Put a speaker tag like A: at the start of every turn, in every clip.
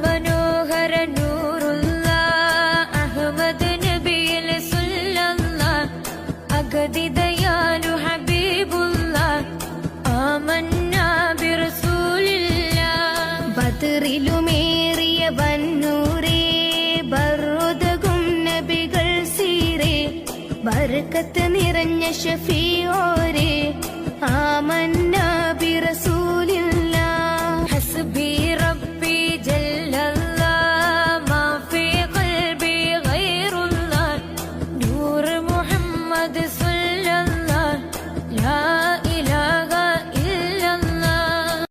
A: മനോഹര നൂറുള്ള അഹമ്മദ് നബിയിൽ സല്ലല്ലാഹ് അഗതിദയാലു ഹബീബുള്ള ആമന്നാ ബിറസൂലില്ലാഹ് ബദറിലുമേറിയ വന്നൂരേ ബറുദകും നബികൾ സീരേ ബർക്കത്ത് നിറഞ്ഞ ഷഫീഓരേ ആമന്നാ ബിറസൂലില്ലാഹ് ഹസ്ബി റബ്ബി ജല്ലല്ലാഹ് മാ ഫീ ഖൽബി ഗൈറുല്ലാഹ് നൂർ മുഹമ്മദ് സല്ലല്ലാഹ് ലാ ഇലാഹ ഇല്ലല്ലാഹ്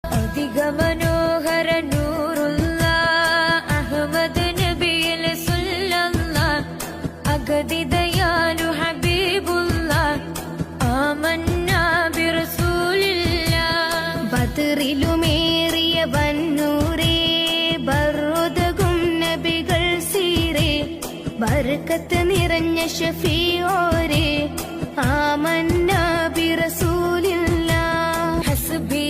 A: അധിക മനോഹര നൂറുള്ള അഹമ്മദ് നബിയിൽ സല്ലല്ലാഹ് അഗതിദയാലു ഹബീബുള്ള ആമന്നാ ബിറസൂലില്ലാഹ് ബദറിലുമേറിയ വന്നൂരേ ബറുദകും നബികൾ സീരേ ബർക്കത്ത് നിറഞ്ഞ ഷഫീഓരേ ആമന്നാ ബിറസൂലില്ലാഹ് ഹസ്ബി